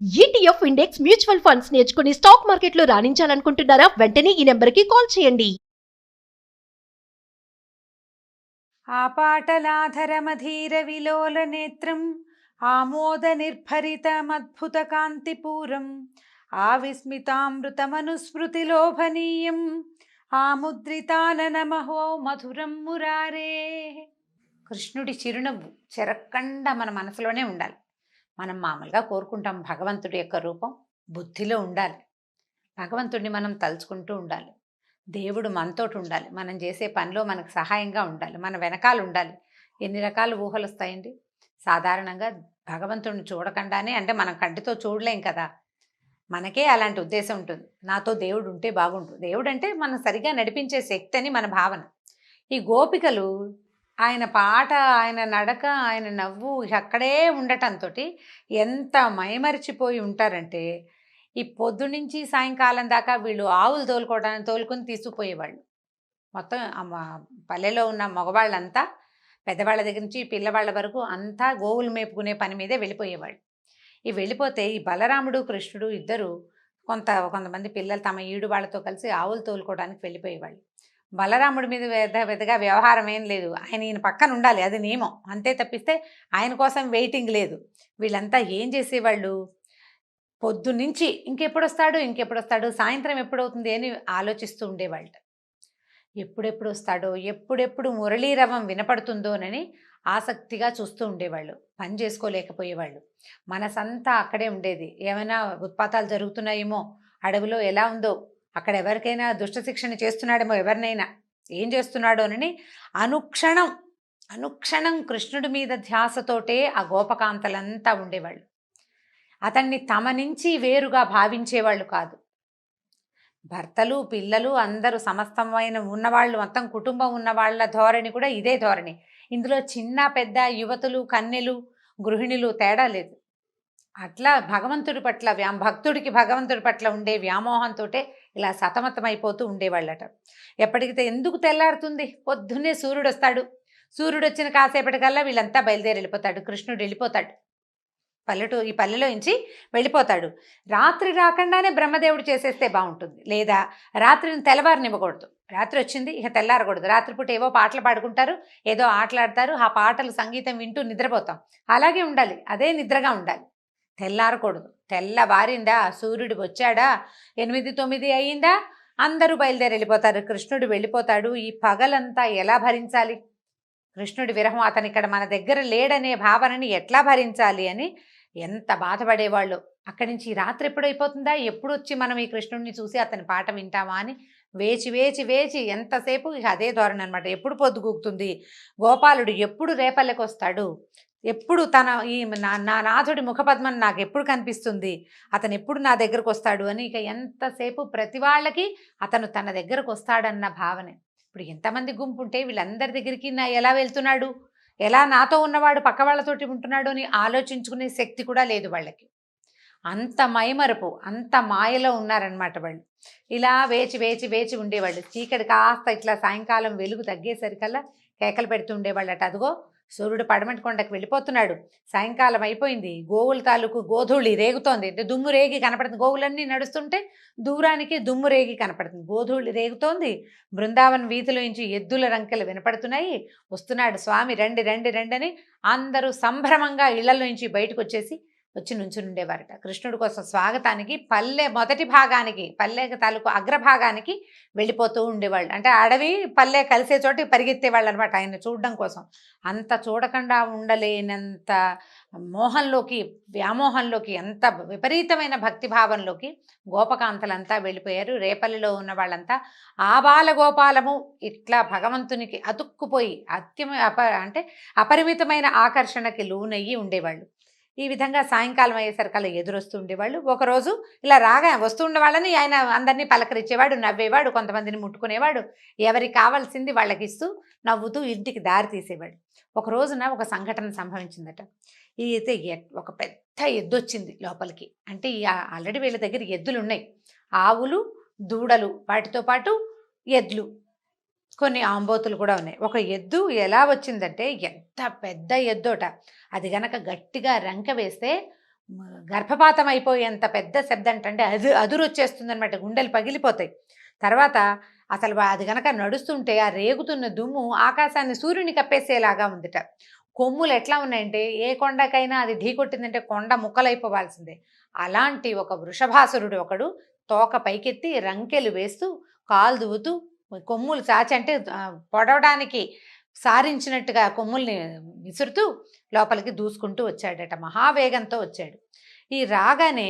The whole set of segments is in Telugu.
ఈటీఎఫ్ ఇండెక్స్ మ్యూచువల్ ఫండ్స్ నేర్చుకుని స్టాక్ మార్కెట్లో రాణించాలనుకుంటున్నారా? వెంటనే ఈ నెంబర్కి కాల్ చేయండి. ఆపాటలాధరమధీర విలోల నేత్రం ఆమోద నిర్భరితమద్భుత కాంతిపూరం ఆవిస్మితామృతమనుస్మృతి లోభనీయం ఆముద్రితాననమహో మధురం మురారే. కృష్ణుడి చిరునవ్వు చెరక్కండ మన మనసులోనే ఉండాలి. మనం మామూలుగా కోరుకుంటాం భగవంతుడి యొక్క రూపం బుద్ధిలో ఉండాలి. భగవంతుడిని మనం తలుచుకుంటూ ఉండాలి. దేవుడు మనతోటి ఉండాలి. మనం చేసే పనిలో మనకు సహాయంగా ఉండాలి. మన వెనకాల ఉండాలి. ఎన్ని రకాల ఊహలు వస్తాయండి. సాధారణంగా భగవంతుడిని చూడకుండానే, అంటే మనం కంటితో చూడలేం కదా, మనకే అలాంటి ఉద్దేశం ఉంటుంది. నాతో దేవుడు ఉంటే బాగుంటుంది. దేవుడు అంటే మనం సరిగా నడిపించే శక్తి అని మన భావన. ఈ గోపికలు ఆయన పాట, ఆయన నడక, ఆయన నవ్వు అక్కడే ఉండటంతో ఎంత మైమరిచిపోయి ఉంటారంటే, ఈ పొద్దు నుంచి సాయంకాలం దాకా వీళ్ళు ఆవులు తోలుకొని తీసుకుపోయేవాళ్ళు. మొత్తం పల్లెలో ఉన్న మగవాళ్ళంతా, పెద్దవాళ్ళ దగ్గర నుంచి పిల్లవాళ్ళ వరకు అంతా గోవులు మేపుకునే పని మీదే వెళ్ళిపోయేవాళ్ళు. ఈ వెళ్ళిపోతే ఈ బలరాముడు కృష్ణుడు ఇద్దరు కొంతమంది పిల్లలు తమ ఈడు వాళ్ళతో కలిసి ఆవులు తోలుకోవడానికి వెళ్ళిపోయేవాళ్ళు. బలరాముడి మీద పెద్దగా వ్యవహారం ఏం లేదు. ఈయన పక్కన ఉండాలి, అది నియమం, అంతే తప్పిస్తే ఆయన కోసం వెయిటింగ్ లేదు. వీళ్ళంతా ఏం చేసేవాళ్ళు, పొద్దున్నుంచి ఇంకెప్పుడొస్తాడు, సాయంత్రం ఎప్పుడవుతుంది అని ఆలోచిస్తూ ఉండేవాళ్ళు. ఎప్పుడెప్పుడు వస్తాడో, ఎప్పుడెప్పుడు మురళీరవం వినపడుతుందోనని ఆసక్తిగా చూస్తూ ఉండేవాళ్ళు. పని చేసుకోలేకపోయేవాళ్ళు. మనసంతా అక్కడే ఉండేది. ఏమైనా ఉత్పాతాలు జరుగుతున్నాయేమో, అడవిలో ఎలా ఉందో, అక్కడ ఎవరికైనా దుష్టశిక్షణ చేస్తున్నాడేమో, ఎవరినైనా ఏం చేస్తున్నాడోనని అనుక్షణం కృష్ణుడి మీద ధ్యాసతోటే ఆ గోపకాంతలంతా ఉండేవాళ్ళు. అతన్ని తమ నుంచి వేరుగా భావించేవాళ్ళు కాదు. భర్తలు, పిల్లలు అందరూ సమస్తమైన ఉన్నవాళ్ళు, మొత్తం కుటుంబం ఉన్న వాళ్ళ ధోరణి కూడా ఇదే ధోరణి. ఇందులో చిన్న పెద్ద, యువతులు, కన్యలు, గృహిణులు తేడా లేదు. అట్లా భక్తుడికి భగవంతుడి పట్ల ఉండే వ్యామోహంతో ఇలా సతమతమైపోతూ ఉండేవాళ్ళట. ఎప్పటికైతే ఎందుకు తెల్లారుతుంది, పొద్దున్నే సూర్యుడు వస్తాడు. సూర్యుడు వచ్చిన కాసేపటికల్లా వీళ్ళంతా బయలుదేరి వెళ్ళిపోతాడు. కృష్ణుడు వెళ్ళిపోతాడు, ఈ పల్లెలో నుంచి వెళ్ళిపోతాడు. రాత్రి రాకుండానే బ్రహ్మదేవుడు చేసేస్తే బాగుంటుంది, లేదా రాత్రిని తెల్లవారనివ్వకూడదు. రాత్రి వచ్చింది, ఇక తెల్లారకూడదు. రాత్రిపూట ఏవో పాటలు పాడుకుంటారు, ఏదో ఆటలాడతారు, ఆ పాటలు సంగీతం వింటూ నిద్రపోతాం. అలాగే ఉండాలి, అదే నిద్రగా ఉండాలి. తెల్లారకూడదు. తెల్లవారిందా, సూర్యుడు వచ్చాడా, 8, 9 అయ్యిందా, అందరూ బయలుదేరి వెళ్ళిపోతారు. కృష్ణుడు వెళ్ళిపోతాడు. ఈ పగలంతా ఎలా భరించాలి, కృష్ణుడి విరహం, అతను ఇక్కడ మన దగ్గర లేడనే భావనని ఎట్లా భరించాలి అని ఎంత బాధపడేవాళ్ళు. అక్కడి నుంచి రాత్రి ఎప్పుడైపోతుందా, ఎప్పుడు వచ్చి మనం ఈ కృష్ణుడిని చూసి అతని పాట వింటామా అని వేచి ఎంతసేపు ఇక అదే ధోరణి అనమాట. ఎప్పుడు పొద్దుగూకుతుంది, గోపాలుడు ఎప్పుడు రేపల్లెకి వస్తాడు, ఎప్పుడు నా నాథుడి ముఖపద్మం నాకు ఎప్పుడు కనిపిస్తుంది, అతను ఎప్పుడు నా దగ్గరకు వస్తాడు అని ఇక ఎంతసేపు ప్రతి వాళ్ళకి అతను తన దగ్గరకు వస్తాడన్న భావనే. ఇప్పుడు ఎంతమంది గుంపు ఉంటే వీళ్ళందరి దగ్గరికి ఎలా వెళ్తున్నాడు, ఎలా నాతో ఉన్నవాడు పక్క వాళ్ళతోటి ఉంటున్నాడు అని ఆలోచించుకునే శక్తి కూడా లేదు వాళ్ళకి. అంత మైమరపు, అంత మాయలో ఉన్నారనమాట వాళ్ళు. ఇలా వేచి ఉండేవాళ్ళు. చీకటి కాస్త ఇట్లా సాయంకాలం వెలుగు తగ్గేసరికల్లా కేకలు పెడుతూ ఉండేవాళ్ళట. అదిగో సూర్యుడు పడమటి కొండకు వెళ్ళిపోతున్నాడు, సాయంకాలం అయిపోయింది, గోవుల తాలూకు గోధూళి రేగుతోంది, అంటే దుమ్ము రేగి కనపడుతుంది. గోవులన్నీ నడుస్తుంటే దూరానికి దుమ్ము రేగి కనపడుతుంది, గోధూళి రేగుతోంది. బృందావన్ వీధిలో నుంచి ఎద్దుల రంకెలు వినపడుతున్నాయి. వస్తున్నాడు స్వామి, రండి రండి రండి అని అందరూ సంభ్రమంగా ఇళ్లలో నుంచి బయటకు వచ్చి నుంచునుండేవారట. కృష్ణుడి కోసం స్వాగతానికి మొదటి భాగానికి, పల్లె తాలూకు అగ్రభాగానికి వెళ్ళిపోతూ ఉండేవాళ్ళు. అంటే అడవి పల్లె కలిసే చోటి పరిగెత్తేవాళ్ళు అనమాట ఆయన చూడడం కోసం. అంత చూడకుండా ఉండలేనంత వ్యామోహంలోకి, అంత విపరీతమైన భక్తిభావంలోకి గోపకాంతలంతా వెళ్ళిపోయారు. రేపల్లిలో ఉన్న వాళ్ళంతా ఆబాల గోపాలము ఇట్లా భగవంతునికి అతుక్కుపోయి అంటే అపరిమితమైన ఆకర్షణకి లోనయ్యి ఉండేవాళ్ళు. ఈ విధంగా సాయంకాలం అయ్యేసరికల్లా ఎదురొస్తూ ఉండేవాళ్ళు. ఒకరోజు ఇలా వస్తూ ఉండే వాళ్ళని ఆయన అందరినీ పలకరించేవాడు, నవ్వేవాడు, కొంతమందిని ముట్టుకునేవాడు, ఎవరికి కావాల్సింది వాళ్ళకి ఇస్తూ నవ్వుతూ ఇంటికి దారి తీసేవాడు. ఒక రోజున ఒక సంఘటన సంభవించిందట. అయితే ఒక పెద్ద ఎద్దు వచ్చింది లోపలికి. అంటే ఆల్రెడీ వీళ్ళ దగ్గర ఎద్దులు ఉన్నాయి, ఆవులు, దూడలు, వాటితో పాటు ఎద్లు, కొన్ని ఆంబోతులు కూడా ఉన్నాయి. ఒక ఎద్దు ఎలా వచ్చిందంటే, ఎంత పెద్ద ఎద్దోట, అది గనక గట్టిగా రంక వేస్తే గర్భపాతం అయిపోయేంత పెద్ద శబ్దం అంటే అదురు వచ్చేస్తుంది అనమాట, గుండెలు పగిలిపోతాయి. తర్వాత అసలు అది గనక నడుస్తుంటే ఆ రేగుతున్న దుమ్ము ఆకాశాన్ని సూర్యుని కప్పేసేలాగా ఉందిట. కొమ్ములు ఎట్లా ఉన్నాయంటే ఏ కొండకైనా అది ఢీకొట్టిందంటే కొండ ముక్కలైపోవాల్సిందే. అలాంటి ఒక వృషభాసురుడు ఒకడు తోక పైకెత్తి రంకెలు వేస్తూ కాలు దువ్వుతూ కొమ్ములు చాచి అంటే పొడవడానికి సారించినట్టుగా కొమ్ముల్ని విసురుతూ లోపలికి దూసుకుంటూ వచ్చాడట, మహావేగంతో వచ్చాడు. ఈ రాగానే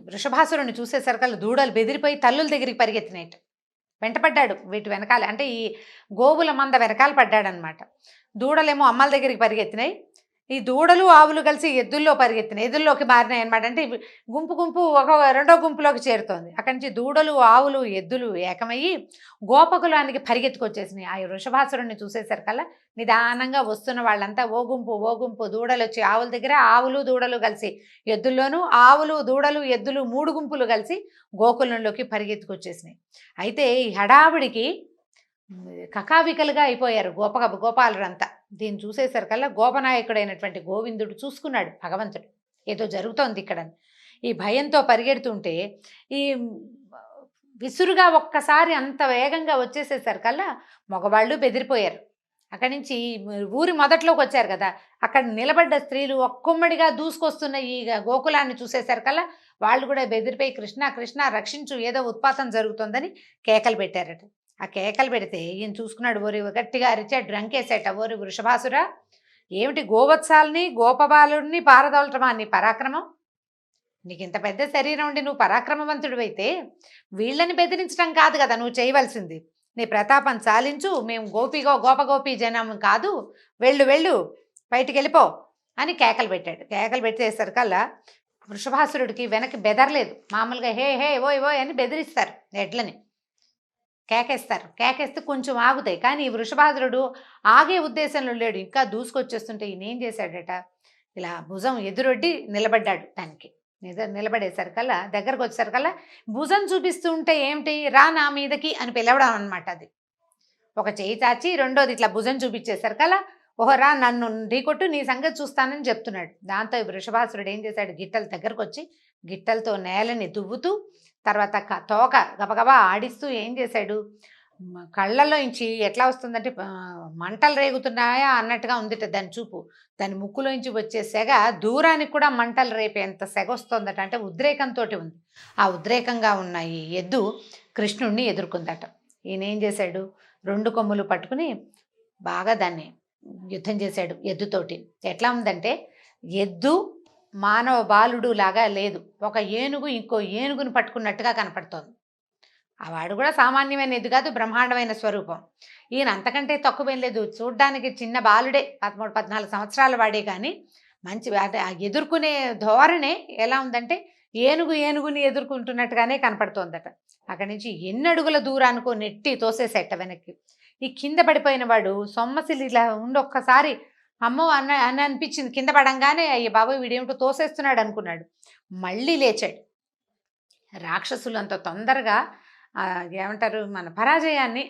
వృషభాసురుని చూసేసరికల్లా దూడలు బెదిరిపోయి తల్లుల దగ్గరికి పరిగెత్తినాయట. వెంటపడ్డాడు వీటి వెనకాల, అంటే ఈ గోవుల మంద వెనకాల పడ్డాడనమాట. దూడలేమో అమ్మల దగ్గరికి పరిగెత్తినాయి, ఈ దూడలు ఆవులు కలిసి ఎద్దుల్లో పరిగెత్తినాయి, ఎద్దుల్లోకి మారినాయి అనమాట. అంటే గుంపు గుంపు ఒక రెండో గుంపులోకి చేరుతోంది. అక్కడి నుంచి దూడలు ఆవులు ఎద్దులు ఏకమయ్యి గోపకులానికి పరిగెత్తుకొచ్చేసినాయి. ఆ వృషభాసురుణ్ణి చూసేసరికల్లా నిదానంగా వస్తున్న వాళ్ళంతా ఓ గుంపు దూడలు వచ్చి ఆవుల దగ్గర, ఆవులు దూడలు కలిసి ఎద్దుల్లోనూ, ఆవులు దూడలు ఎద్దులు 3 గుంపులు కలిసి గోకులంలోకి పరిగెత్తుకొచ్చేసినాయి. అయితే ఈ హడావిడికి కకావికలుగా అయిపోయారు గోపాలురంతా. దీన్ని చూసేసరికల్లా గోపనాయకుడైనటువంటి గోవిందుడు చూసుకున్నాడు భగవంతుడు ఏదో జరుగుతోంది ఇక్కడ. ఈ భయంతో పరిగెడుతుంటే ఈ విసురుగా ఒక్కసారి అంత వేగంగా వచ్చేసేసరికల్లా మగవాళ్ళు బెదిరిపోయారు. అక్కడి నుంచి ఊరి మొదట్లోకి వచ్చారు కదా, అక్కడ నిలబడ్డ స్త్రీలు ఒక్కొమ్మడిగా దూసుకొస్తున్న ఈ గోకులాన్ని చూసేసరికల్లా వాళ్ళు కూడా బెదిరిపోయి కృష్ణ కృష్ణ రక్షించు, ఏదో ఉత్పాతం జరుగుతోందని కేకలు పెట్టారట. ఆ కేకలు పెడితే ఈయన చూసుకున్నాడు, ఓరి గట్టిగా అరిచాడు, డ్రంకేసేట, ఓరి వృషభాసురా, ఏమిటి గోవత్సాలని గోపబాలుడిని పారదోలటమా నీ పరాక్రమం? నీకు ఇంత పెద్ద శరీరం ఉండి నువ్వు పరాక్రమవంతుడు అయితే వీళ్ళని బెదిరించడం కాదు కదా నువ్వు చేయవలసింది, నీ ప్రతాపం చాలించు, మేము గోపగోపి జనం కాదు, వెళ్ళు బయటికి వెళ్ళిపో అని కేకలు పెట్టాడు. కేకలు పెట్టేసరికల్లా వృషభాసురుడికి వెనక్కి బెదరలేదు. మామూలుగా హే హే ఓయ్ ఓయ్ అని బెదిరిస్తారు ఎడ్లని, కేకేస్తారు, కేకేస్తే కొంచెం ఆగుతాయి. కానీ ఈ వృషభాసురుడు ఆగే ఉద్దేశంలో లేడు, ఇంకా దూసుకొచ్చేస్తుంటే ఈయన ఏం చేశాడట, ఇలా భుజం ఎదురొడ్డి నిలబడ్డాడు. దానికి నిలబడేసరికల్లా దగ్గరకు వచ్చేసరికల్లా భుజం చూపిస్తూ ఉంటే ఏమిటి, రా నా మీదకి అని పిలవడం అనమాట. అది ఒక చేయి చాచి రెండోది ఇట్లా భుజం చూపించేసరికల్లా ఓహో రా నన్ను ఢీకొట్టు, నీ సంగతి చూస్తానని చెప్తున్నాడు. దాంతో వృషభాసురుడు ఏం చేశాడు, గిట్టల దగ్గరకు వచ్చి గిట్టలతో నేలని దువ్వుతూ తర్వాత తోక గబగబా ఆడిస్తూ ఏం చేశాడు, కళ్ళలోంచి ఎట్లా వస్తుందంటే మంటలు రేగుతున్నాయా అన్నట్టుగా ఉందిట దాని చూపు. దాని ముక్కులోంచి వచ్చే సెగ దూరానికి కూడా మంటలు రేపేంత సెగ వస్తుందట, అంటే ఉద్రేకంతో ఉంది. ఆ ఉద్రేకంగా ఉన్న ఈ ఎద్దు కృష్ణుణ్ణి ఎదుర్కొందట. ఈయన ఏం చేశాడు, 2 కొమ్ములు పట్టుకుని బాగా దాన్ని యుద్ధం చేశాడు ఎద్దుతోటి. ఎట్లా ఉందంటే ఎద్దు మానవ బాలుడు లాగా లేదు, ఒక ఏనుగు ఇంకో ఏనుగును పట్టుకున్నట్టుగా కనపడుతోంది. ఆ వాడు కూడా సామాన్యమైన ఎద్దు కాదు, బ్రహ్మాండమైన స్వరూపం. ఈయన అంతకంటే తక్కువేం లేదు, చూడ్డానికి చిన్న బాలుడే, 13-14 సంవత్సరాల వాడే. కానీ మంచి ఎదుర్కొనే ధోరణే ఎలా ఉందంటే ఏనుగుని ఎదుర్కొంటున్నట్టుగానే కనపడుతోందట. అక్కడి నుంచి ఎన్ని అడుగుల దూరానికో నెట్టి తోసేసేట వెనక్కి. ఈ కింద పడిపోయిన వాడు సొమ్మసిల్లి ఇలా ఒక్కసారి అమ్మో అని అనిపించింది. కింద పడంగానే అయ్య బాబోయ్ వీడేమిటో తోసేస్తున్నాడు అనుకున్నాడు. మళ్ళీ లేచాడు. రాక్షసులు అంత తొందరగా ఏమంటారు, మన పరాజయాన్ని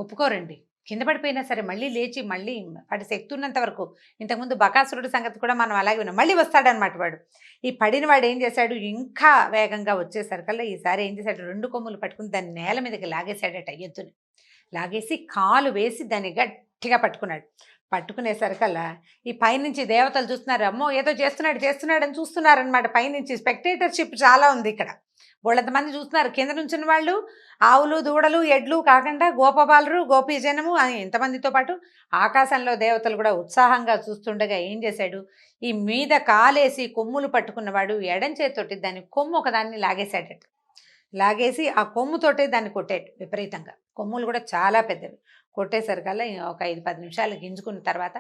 ఒప్పుకోరండి. కింద పడిపోయినా సరే మళ్ళీ లేచి మళ్ళీ వాడి శక్తి ఉన్నంత వరకు, ఇంతకుముందు బకాసురుడి సంగతి కూడా మనం అలాగే విన్నాం, మళ్ళీ వస్తాడనమాట వాడు. ఈ పడిన వాడు ఏం చేశాడు, ఇంకా వేగంగా వచ్చేసరికల్లా ఈసారి ఏం చేశాడు, 2 కొమ్ములు పట్టుకుని దాన్ని నేల మీదకి లాగేశాడట. ఎద్దుని లాగేసి కాలు వేసి దాన్ని గట్టిగా పట్టుకున్నాడు. పట్టుకునేసరికల్లా ఈ పైనుంచి దేవతలు చూస్తున్నారు, అమ్మో ఏదో చేస్తున్నాడు అని చూస్తున్నారనమాట. పైనుంచి స్పెక్టేటర్షిప్ చాలా ఉంది ఇక్కడ, వాళ్ళంతమంది చూస్తున్నారు. కింద నుంచిన వాళ్ళు ఆవులు దూడలు ఎడ్లు కాకుండా గోపబాలురు గోపీజనము ఇంతమందితో పాటు ఆకాశంలో దేవతలు కూడా ఉత్సాహంగా చూస్తుండగా ఏం చేశాడు, ఈ మీద కాలేసి కొమ్ములు పట్టుకున్నవాడు ఎడం చేతితోటి దాని కొమ్ము ఒకదాన్ని లాగేశాడట. లాగేసి ఆ కొమ్ముతోటే దాన్ని కొట్టాడు విపరీతంగా. కొమ్ములు కూడా చాలా పెద్దవి. కొట్టేసరికల్లా ఒక 5-10 నిమిషాలు గింజుకున్న తర్వాత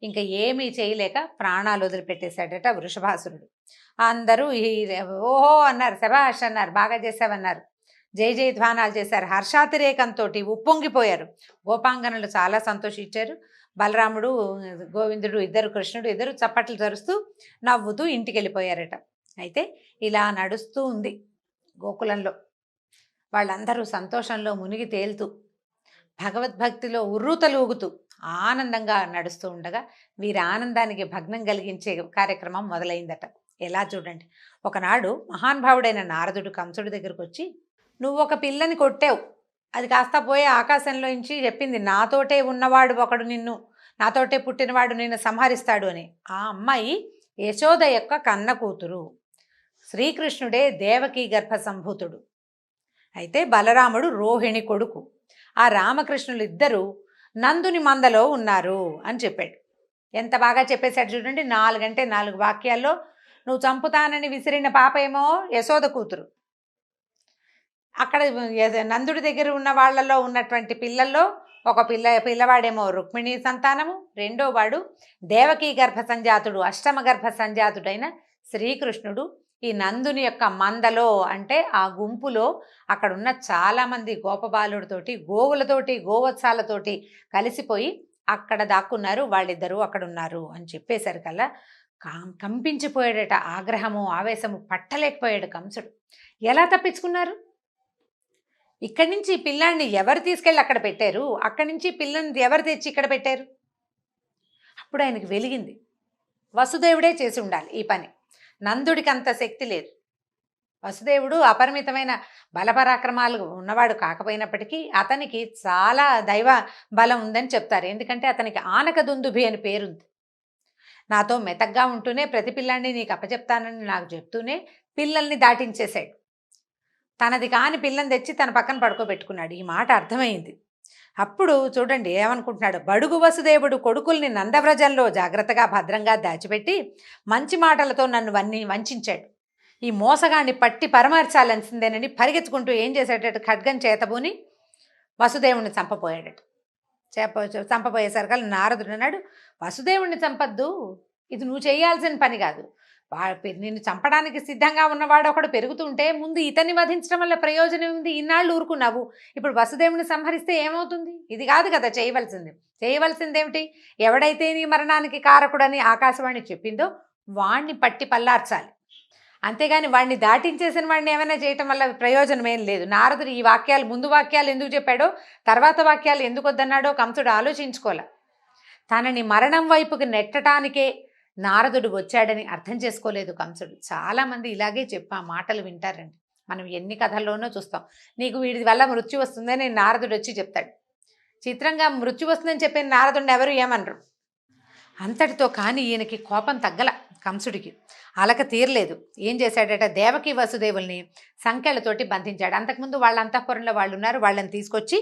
ఇంకా ఏమీ చేయలేక ప్రాణాలు వదిలిపెట్టేశాడట వృషభాసురుడు. అందరూ ఓహో అన్నారు, శభాష్ అన్నారు, బాగా చేసావన్నారు, జై జై ధ్వానాలు చేశారు. హర్షాతిరేకంతో ఉప్పొంగిపోయారు. గోపాంగనులు చాలా సంతోషించారు. బలరాముడు గోవిందుడు ఇద్దరు, కృష్ణుడు ఇద్దరు చప్పట్లు జరుస్తూ నవ్వుతూ ఇంటికి వెళ్ళిపోయారట. అయితే ఇలా నడుస్తూ ఉంది గోకులంలో. వాళ్ళందరూ సంతోషంలో మునిగి తేలుతూ భగవద్భక్తిలో ఉర్రూతలూగుతూ ఆనందంగా నడుస్తూ ఉండగా వీరి ఆనందానికి భగ్నం కలిగించే కార్యక్రమం మొదలైందట. ఎలా చూడండి. ఒకనాడు మహానుభావుడైన నారదుడు కంసుడి దగ్గరకు వచ్చి, నువ్వు ఒక పిల్లని కొట్టావు, అది కాస్త పోయి ఆకాశంలో నుంచి చెప్పింది, నాతోటే ఉన్నవాడు ఒకడు నిన్ను, నాతోటే పుట్టినవాడు నిన్ను సంహరిస్తాడు అని. ఆ అమ్మాయి యశోద యొక్క కన్న కూతురు, శ్రీకృష్ణుడే దేవకీ గర్భ సంభూతుడు. అయితే బలరాముడు రోహిణి కొడుకు. ఆ రామకృష్ణులు ఇద్దరు నందుని మందలో ఉన్నారు అని చెప్పాడు. ఎంత బాగా చెప్పేశాడు చూడండి. 4 అంటే 4 వాక్యాల్లో. నువ్వు చంపుతానని విసిరిన పాప ఏమో యశోద కూతురు. అక్కడ నందుడి దగ్గర ఉన్న వాళ్ళలో ఉన్నటువంటి పిల్లల్లో ఒక పిల్లవాడేమో రుక్మిణి సంతానము, రెండో వాడు దేవకీ గర్భ సంజాతుడు, అష్టమ గర్భ సంజాతుడైన శ్రీకృష్ణుడు. ఈ నందుని యొక్క మందలో అంటే ఆ గుంపులో అక్కడున్న చాలామంది గోపబాలుడితోటి, గోవులతోటి, గోవత్సాలతోటి కలిసిపోయి అక్కడ దాక్కున్నారు, వాళ్ళిద్దరూ అక్కడున్నారు అని చెప్పేశారు కల్లా కంపించిపోయాడట. ఆగ్రహము, ఆవేశము పట్టలేకపోయాడు కంసుడు. ఎలా తప్పించుకున్నారు? ఇక్కడి నుంచి పిల్లాన్ని ఎవరు తీసుకెళ్ళి అక్కడ పెట్టారు? అక్కడి నుంచి పిల్లని ఎవరు తెచ్చి ఇక్కడ పెట్టారు? అప్పుడు ఆయనకి వెలిగింది, వసుదేవుడే చేసి ఉండాలి ఈ పని. నందుడికి అంత శక్తి లేదు. వసుదేవుడు అపరిమితమైన బలపరాక్రమాలు ఉన్నవాడు కాకపోయినప్పటికీ అతనికి చాలా దైవ బలం ఉందని చెప్తారు. ఎందుకంటే అతనికి ఆనక దుందుభి అని పేరుంది. నాతో మెతగ్గా ఉంటూనే ప్రతి పిల్లాన్ని నీకు అప్పచెప్తానని నాకు చెప్తూనే పిల్లల్ని దాటించేశాడు. తనది కాని పిల్లని తెచ్చి తన పక్కన పడుకోబెట్టుకున్నాడు. ఈ మాట అర్థమైంది. అప్పుడు చూడండి ఏమనుకుంటున్నాడు. బడుగు వసుదేవుడు కొడుకుల్ని నందవ్రజంలో జాగ్రత్తగా భద్రంగా దాచిపెట్టి మంచి మాటలతో నన్ను వంచాడు. ఈ మోసగాన్ని పట్టి పరమార్చాల్సిందేనని పరిగెత్తుకుంటూ ఏం చేసేటట్టు ఖడ్గం చేతబూని వసుదేవుణ్ణి చంపపోయాడట. చంపపోయేసరికి నారదుడు అన్నాడు, వసుదేవుణ్ణి చంపద్దు, ఇది నువ్వు చేయాల్సిన పని కాదు. నిన్ను చంపడానికి సిద్ధంగా ఉన్నవాడు ఒకడు పెరుగుతుంటే ముందు ఇతన్ని వధించడం వల్ల ప్రయోజనం ఉంది. ఇన్నాళ్ళు ఊరుకున్నావు, ఇప్పుడు వసుదేవుని సంహరిస్తే ఏమవుతుంది? ఇది కాదు కదా చేయవలసింది. చేయవలసిందేమిటి? ఎవడైతే నీ మరణానికి కారకుడని ఆకాశవాణి చెప్పిందో వాణ్ణి పట్టి పల్లార్చాలి. అంతేగాని వాడిని దాటించేసిన వాడిని ఏమైనా చేయటం వల్ల ప్రయోజనం ఏం లేదు. నారదుడు ఈ వాక్యాలు, ముందు వాక్యాలు ఎందుకు చెప్పాడో, తర్వాత వాక్యాలు ఎందుకు వద్దన్నాడో కంసుడు ఆలోచించుకోలే. తనని మరణం వైపుకి నెట్టడానికే నారదుడు వచ్చాడని అర్థం చేసుకోలేదు కంసుడు. చాలామంది ఇలాగే చెప్పా మాటలు వింటారండి. మనం ఎన్ని కథల్లోనో చూస్తాం. నీకు వీడి వల్ల మృత్యు వస్తుందని నారదుడు వచ్చి చెప్తాడు. చిత్రంగా మృత్యు వస్తుందని చెప్పిన నారదుడిని ఎవరు ఏమనరు. అంతటితో కానీ ఈయనకి కోపం తగ్గల. కంసుడికి అలక తీరలేదు. ఏం చేశాడట, దేవకి వసుదేవుల్ని సంకెళ్ళతోటి బంధించాడు. అంతకుముందు వాళ్ళ అంతఃపురంలో వాళ్ళు ఉన్నారు, వాళ్ళని తీసుకొచ్చి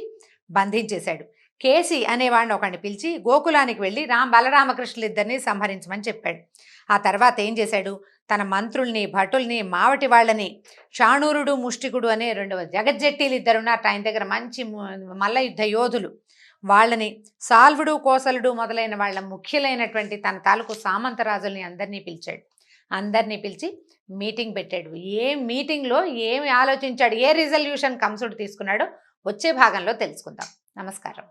బంధించేశాడు. కేసి అనేవాడిని ఒకడిని పిలిచి గోకులానికి వెళ్ళి బలరామకృష్ణులు ఇద్దరిని సంహరించమని చెప్పాడు. ఆ తర్వాత ఏం చేశాడు, తన మంత్రుల్ని, భటుల్ని, మావటి వాళ్ళని, చాణూరుడు, ముష్టికుడు అనే 2 జగజ్జట్టీలు ఇద్దరున్నారు ఆయన దగ్గర, మంచి మల్ల యుద్ధ యోధులు. వాళ్ళని, సాల్వుడు, కోసలుడు మొదలైన వాళ్ళ ముఖ్యులైనటువంటి తన తాలూకు సామంతరాజుల్ని అందరినీ పిలిచాడు. అందరినీ పిలిచి మీటింగ్ పెట్టాడు. ఏ మీటింగ్లో ఏమి ఆలోచించాడు, ఏ రిజల్యూషన్ కంసుడు తీసుకున్నాడో వచ్చే భాగంలో తెలుసుకుందాం. నమస్కారం.